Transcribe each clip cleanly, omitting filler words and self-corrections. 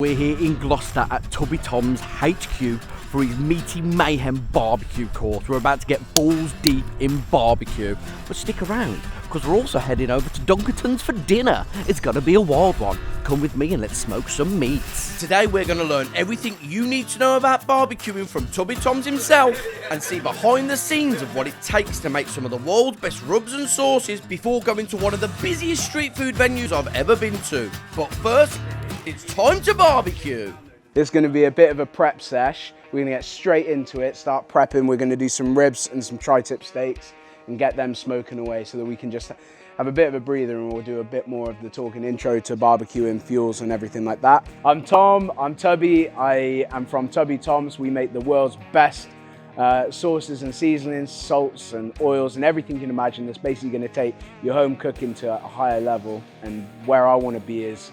We're here in Gloucester at Tubby Tom's HQ for his Meaty Mayhem barbecue course. We're about to get balls deep in barbecue, but stick around because we're also heading over to Dunkerton's for dinner. It's gonna be a wild one. Come with me and let's smoke some meats. Today we're gonna learn everything you need to know about barbecuing from Tubby Tom's himself and see behind the scenes of what it takes to make some of the world's best rubs and sauces before going to one of the busiest street food venues I've ever been to. But first, it's time to barbecue. It's going to be a bit of a prep sesh. We're going to get straight into it, start prepping. We're going to do some ribs and some tri-tip steaks and get them smoking away so that we can just have a bit of a breather, and we'll do a bit more of the talking intro to barbecuing, fuels and everything like that. I'm Tom, I'm Tubby. I am from Tubby Tom's. We make the world's best sauces and seasonings, salts and oils and everything you can imagine that's basically going to take your home cooking to a higher level. And where I want to be is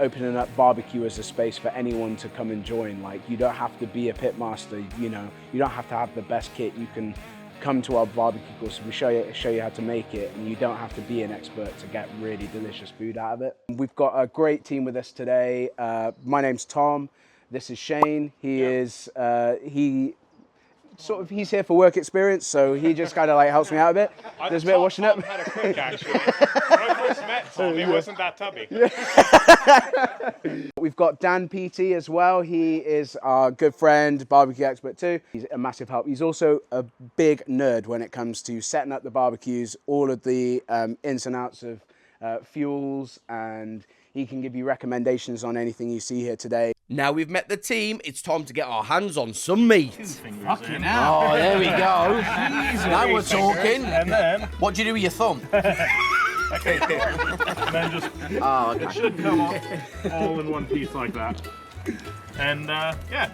opening up barbecue as a space for anyone to come and join. Like, you don't have to be a pit master, you know, you don't have to have the best kit. You can come to our barbecue course, we show you how to make it, and you don't have to be an expert to get really delicious food out of it. We've got a great team with us today. My name's Tom, this is Shane. He's here for work experience, so he just kind of like helps me out a bit. There's a bit of washing up. Had a cook actually. When I first met Tom, he wasn't that tubby. We've got Dan PT as well. He is our good friend, barbecue expert too. He's a massive help. He's also a big nerd when it comes to setting up the barbecues, all of the ins and outs of fuels, and he can give you recommendations on anything you see here today. Now we've met the team, it's time to get our hands on some meat. Fucking Oh, there we go. Now we're talking. And then, What do you do with your thumb? and then just, it should come off all in one piece like that. And yeah,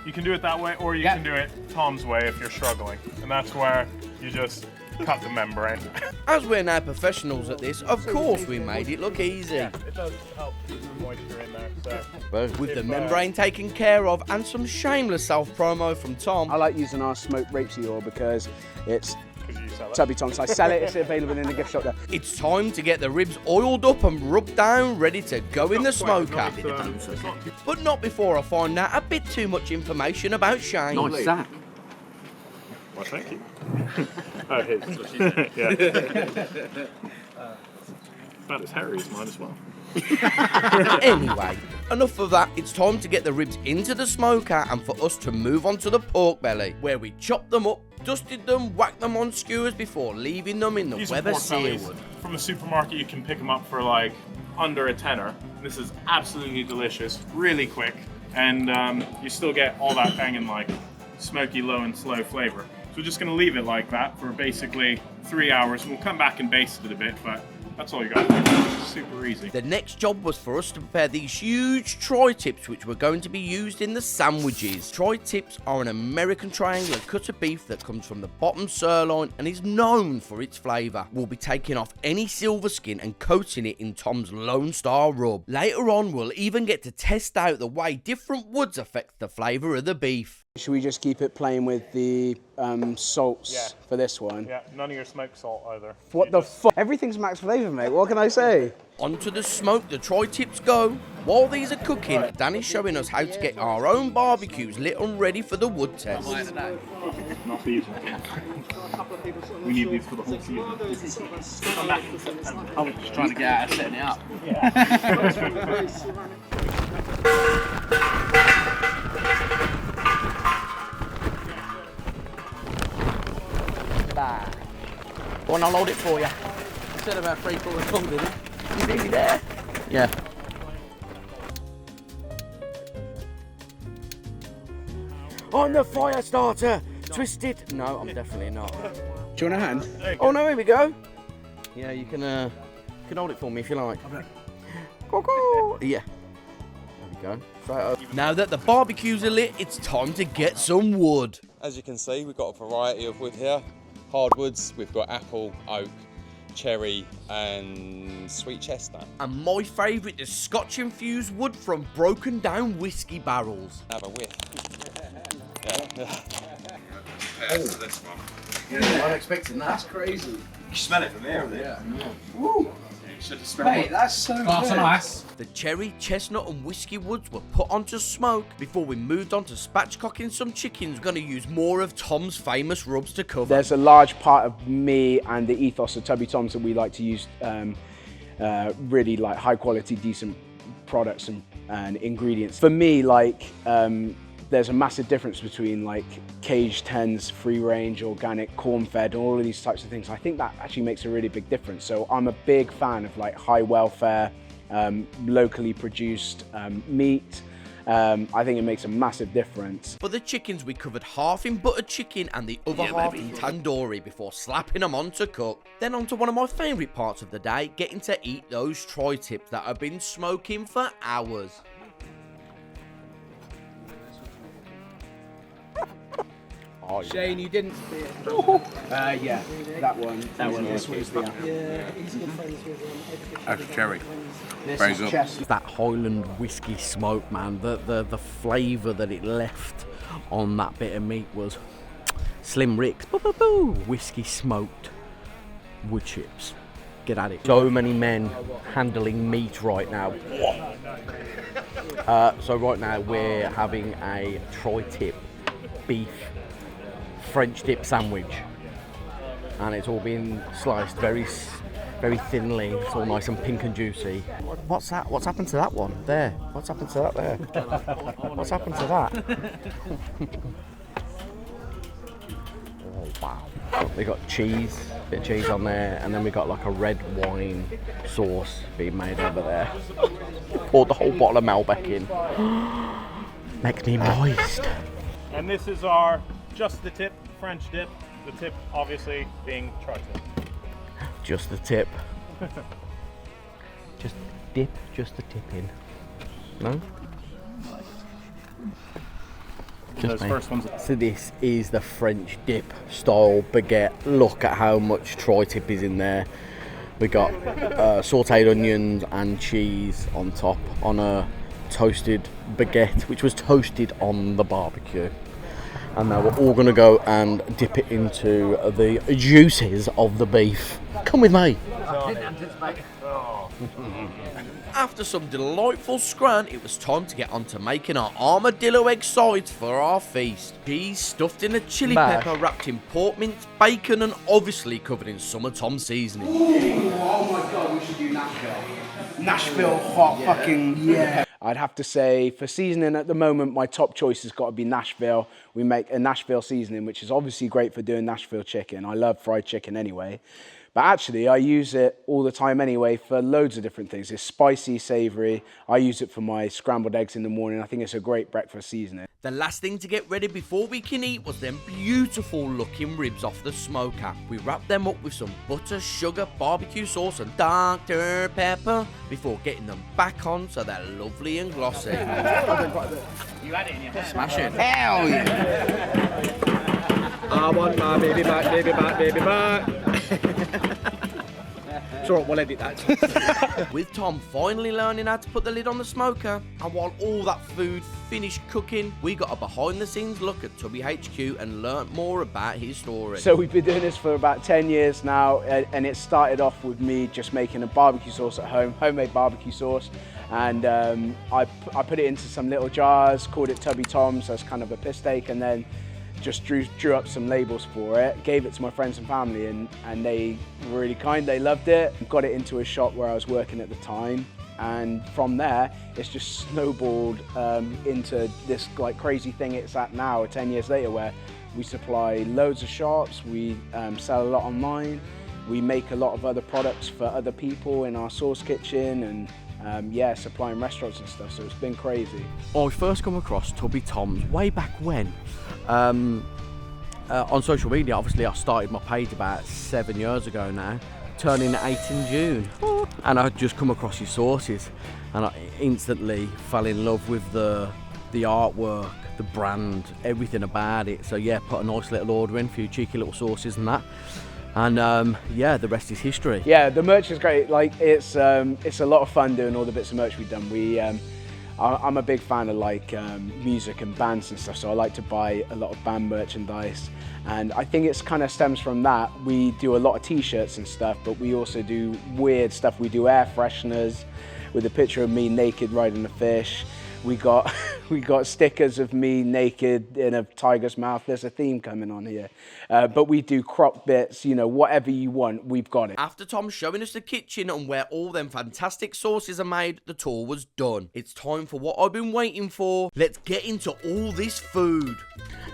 you can do it that way, or you can do it Tom's way if you're struggling. And that's where you just cut the membrane. As we're now professionals at this, of course we made it look easy. Yeah, it does help keep the moisture in there. So. With the membrane taken care of and some shameless self-promo from Tom. I like using our smoked rapeseed oil because it's Because you sell it. Tubby Tom's. I sell it, it's available in the gift shop there. It's time to get the ribs oiled up and rubbed down, ready to go in the smoker. But not before I find out a bit too much information about Shane. Nice sack. Well, thank you. Oh, his. Yeah. About as hairy as mine as well. Anyway, enough of that. It's time to get the ribs into the smoker and for us to move on to the pork belly, where we chopped them up, dusted them, whacked them on skewers before leaving them in the These are Weber pork bellies. searwood. From a supermarket, you can pick them up for like under a tenner. This is absolutely delicious, really quick, and you still get all that banging like smoky, low and slow flavor. So we're just gonna leave it like that for basically 3 hours. We'll come back and baste it a bit, but that's all you got to do. It's super easy. The next job was for us to prepare these huge tri-tips which were going to be used in the sandwiches. Tri-tips are an American triangular cut of beef that comes from the bottom sirloin and is known for its flavour. We'll be taking off any silver skin and coating it in Tom's Lone Star rub. Later on we'll even get to test out the way different woods affect the flavour of the beef. Should we just keep it plain with the salts for this one? Yeah, none of your smoked salt either. What the fuck? Everything's max flavour, mate. What can I say? Onto the smoke the tri-tips go. While these are cooking, Dan is showing us how to get our own barbecues lit and ready for the wood test. Not these ones. We need these for the whole season. Come back in September. I was just trying to get out of setting it up. Go on, I'll load it for you. You said about 3/4 long, didn't you? You nearly there? Yeah. On the fire starter! Twist it! No, I'm definitely not. Do you want a hand? Oh no, here we go. Yeah, you can hold it for me if you like. Cuckoo. Yeah. There we go. Straight over. Now that the barbecues are lit, it's time to get some wood. As you can see, we've got a variety of wood here. Hardwoods, we've got apple, oak, cherry and sweet chestnut. And my favourite is Scotch-infused wood from broken down whiskey barrels. Have a whiff. Yeah. This one. Yeah, I'm expecting that. That's crazy. You smell it from there, isn't it? Yeah. Woo! Should have smelled it. That's so nice. The cherry, chestnut and whiskey woods were put onto smoke before we moved on to spatchcocking some chickens. We're going to use more of Tom's famous rubs to cover. There's a large part of me and the ethos of Tubby Tom's that we like to use really like high quality, decent products and ingredients. For me, like there's a massive difference between like caged hens, free range, organic, corn fed, all of these types of things. I think that actually makes a really big difference. So I'm a big fan of like high welfare, locally produced meat. I think it makes a massive difference. For the chickens, we covered half in buttered chicken and the other half in tandoori before slapping them on to cook. Then on to one of my favourite parts of the day, getting to eat those tri-tips that have been smoking for hours. Oh, Shane, you didn't see it. yeah, that one. This one's the That's cherry. This Very is good. chestnut. That Highland whiskey smoke, man, the flavour that it left on that bit of meat was Slim Rick's whiskey smoked wood chips. Get at it. So many men handling meat right now. So right now we're having a tri-tip beef French dip sandwich, and it's all been sliced very thinly. It's all nice and pink and juicy. What's that? What's happened to that one? There. What's happened to that there? What's happened to that? Oh wow. We got cheese, bit of cheese on there, and then we got like a red wine sauce being made over there. Poured the whole bottle of Malbec in. Makes me moist. And this is our just the tip French dip. The tip obviously being tri-tip. Just the tip. Just dip, just the tip in. No? Those me. first ones. So this is the French dip style baguette. Look at how much tri-tip is in there. We got sauteed onions and cheese on top on a toasted baguette, which was toasted on the barbecue. And now we're all gonna go and dip it into the juices of the beef. Come with me. After some delightful scran, it was time to get on to making our armadillo egg sides for our feast. Cheese stuffed in a chili pepper, wrapped in pork mince, bacon, and obviously covered in some of Tom's seasoning. Oh my god, we should do Nashville. Nashville hot fucking yeah. I'd have to say for seasoning at the moment, my top choice has got to be Nashville. We make a Nashville seasoning, which is obviously great for doing Nashville chicken. I love fried chicken anyway. But actually, I use it all the time anyway for loads of different things. It's spicy, savoury. I use it for my scrambled eggs in the morning. I think it's a great breakfast seasoning. The last thing to get ready before we can eat was them beautiful looking ribs off the smoker. We wrapped them up with some butter, sugar, barbecue sauce and Dr. Pepper before getting them back on so they're lovely and glossy. You had it in your hand. Smashing. Hell yeah! I want my baby back, baby back, baby back. It's alright, we'll edit that. With Tom finally learning how to put the lid on the smoker, and while all that food finished cooking, we got a behind the scenes look at Tubby HQ and learnt more about his story. So we've been doing this for about 10 years now, and it started off with me just making a barbecue sauce at home, homemade barbecue sauce. And I put it into some little jars, called it Tubby Tom, so it's kind of a piss take, and then just drew up some labels for it, gave it to my friends and family, and they were really kind, they loved it. Got it into a shop where I was working at the time, and from there, it's just snowballed into this like crazy thing it's at now, 10 years later, where we supply loads of shops, we sell a lot online, we make a lot of other products for other people in our sauce kitchen, and yeah, supplying restaurants and stuff, so it's been crazy. I first come across Tubby Tom's way back when. On social media, obviously I started my page about 7 years ago now, turning 8 in June. And I just come across his sauces and I instantly fell in love with the artwork, the brand, everything about it. So yeah, put a nice little order in, a few cheeky little sauces and that. And yeah, the rest is history. Yeah, the merch is great. Like it's a lot of fun doing all the bits of merch we've done. I'm a big fan of like music and bands and stuff, so I like to buy a lot of band merchandise, and I think it's kind of stems from that. We do a lot of t-shirts and stuff, but we also do weird stuff. We do air fresheners with a picture of me naked riding a fish. We got stickers of me naked in a tiger's mouth. There's a theme coming on here. But we do crop bits, you know, whatever you want, we've got it. After Tom showing us the kitchen and where all them fantastic sauces are made, the tour was done. It's time for what I've been waiting for. Let's get into all this food.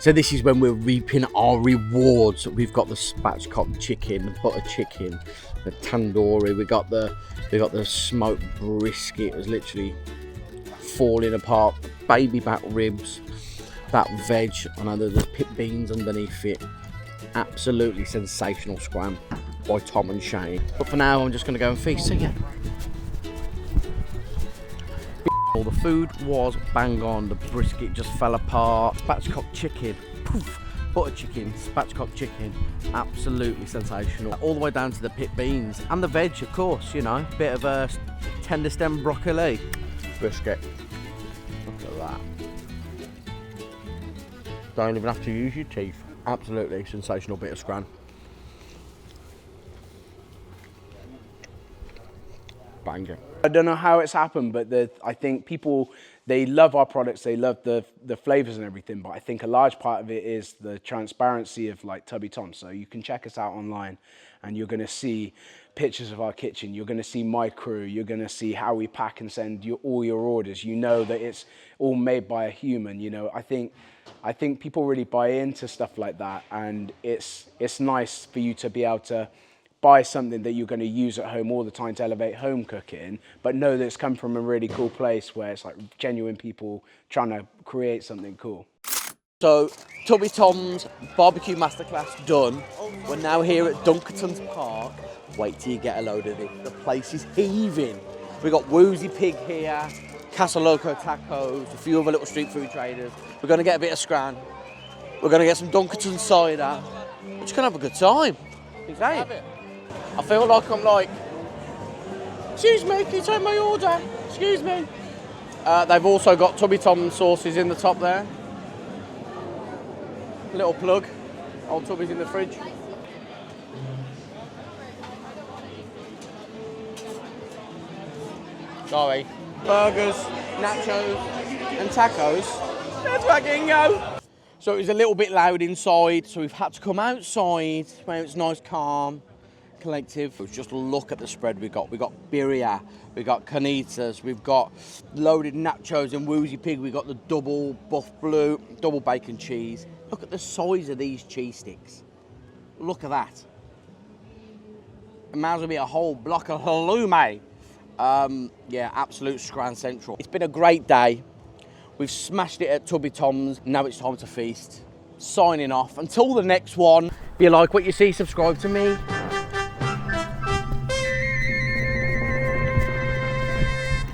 So this is when we're reaping our rewards. We've got the spatchcock chicken, the butter chicken, the tandoori. We got the smoked brisket. It was literally falling apart. Baby back ribs, that veg, I know there's pit beans underneath it. Absolutely sensational scram by Tom and Shane. But for now, I'm just going to go and feast. See ya. All the food was bang on. The brisket just fell apart. Spatchcock chicken, poof. Butter chicken, spatchcock chicken, absolutely sensational. All the way down to the pit beans and the veg, of course. You know, bit of a tender stem broccoli, brisket. Look at that. Don't even have to use your teeth. Absolutely sensational bit of scran. Banger. I don't know how it's happened, but I think people, they love our products, they love the flavors and everything, but I think a large part of it is the transparency of like Tubby Tom. So you can check us out online and you're gonna see pictures of our kitchen, you're gonna see my crew, you're gonna see how we pack and send you all your orders. You know that it's all made by a human, you know. I think people really buy into stuff like that, and it's nice for you to be able to buy something that you're going to use at home all the time to elevate home cooking, but know that it's come from a really cool place where it's like genuine people trying to create something cool. So, Tubby Tom's BBQ masterclass done. We're now here at Dunkerton's Park. Wait till you get a load of it. The place is heaving. We've got Woozy Pig here, Casa Loco Tacos, a few other little street food traders. We're going to get a bit of scran. We're going to get some Dunkerton cider. We're just going to have a good time. Exactly. I feel like I'm like, excuse me, can you take my order? Excuse me. They've also got Tubby Tom sauces in the top there. Little plug. Old Tubby's in the fridge. Sorry. Burgers, nachos, and tacos. Let's fucking go. So it was a little bit loud inside, so we've had to come outside where it's nice, calm, collective. Just look at the spread we got. We got birria, we got carnitas, we've got loaded nachos and Woozy Pig. We got the double buff blue, double bacon cheese. Look at the size of these cheese sticks. Look at that. It might as well be a whole block of halloumi. Yeah, absolute scran central. It's been a great day. We've smashed it at Tubby Tom's. Now it's time to feast. Signing off. Until the next one. If you like what you see, subscribe to me.